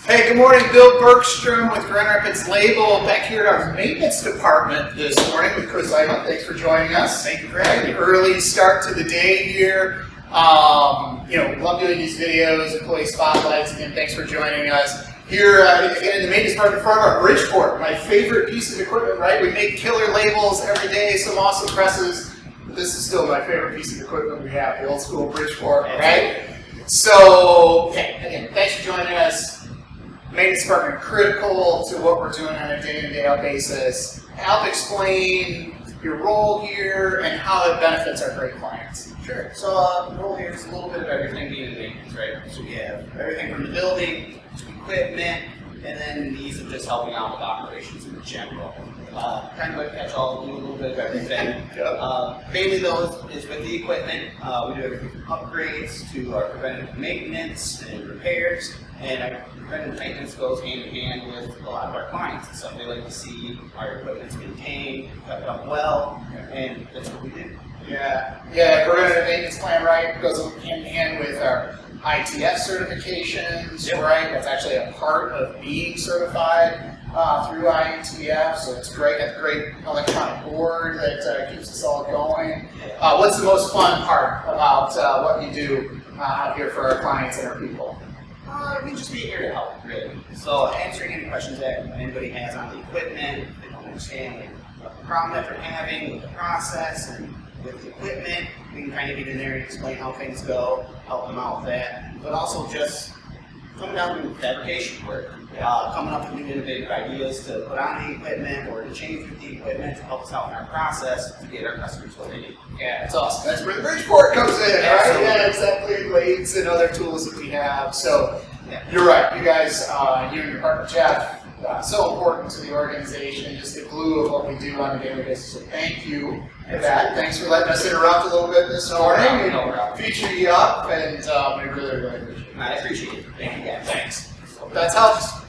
Hey, good morning. Bill Bergstrom with Grand Rapids Label back here at our maintenance department this morning with Chris Eichmann. Thanks for joining us. Thank you for having me. Early start to the day here. Love doing these videos, employee spotlights. Again, thanks for joining us. Here in the maintenance department in front of our Bridgeport, my favorite piece of equipment, right? We make killer labels every day, some awesome presses. This is still my favorite piece of equipment we have, the old school Bridgeport, right? So, again, thanks for joining us. Maintenance department critical to what we're doing on a day-in, day-out basis. Help explain your role here and how it benefits our great clients. Sure. So the role here is a little bit of everything being in maintenance, right? So we have everything from the building to equipment, and then the ease of just helping out with operations in general. Kind of a catch-all, do a little bit of everything. Mainly though is with the equipment. We do everything from upgrades to our preventative maintenance and repairs. And our preventive maintenance goes hand in hand with a lot of our clients and stuff. They like to see our equipment's maintained, kept up well, and that's what we do. Yeah, preventative maintenance plan, right, goes hand in hand with our ITF certifications, right? That's actually a part of being certified through ITF, so it's great. Got a great electronic board that keeps us all going. What's the most fun part about what you do out here for our clients and our people? We just be here to help, really. So answering any questions that anybody has on the equipment, if they don't understand the problem that they're having with the process and with the equipment, we can kind of get in there and explain how things go, help them out with that. But also just coming down to fabrication work, coming up with new innovative ideas to put on the equipment or to change with the equipment to help us out in our process to get our customers what they need. Yeah, it's awesome. That's where the Bridgeport comes in, right? Absolutely. Yeah, exactly. Lathes and other tools that we have. So you're right. You guys, you and your partner Jeff, so important to the organization. Just the glue of what we do on a daily basis. So thank you for that. Thanks for letting us interrupt a little bit this morning and feature you up. And we really, really appreciate it. I appreciate it. Thank you guys. Thanks. Hope that's helped.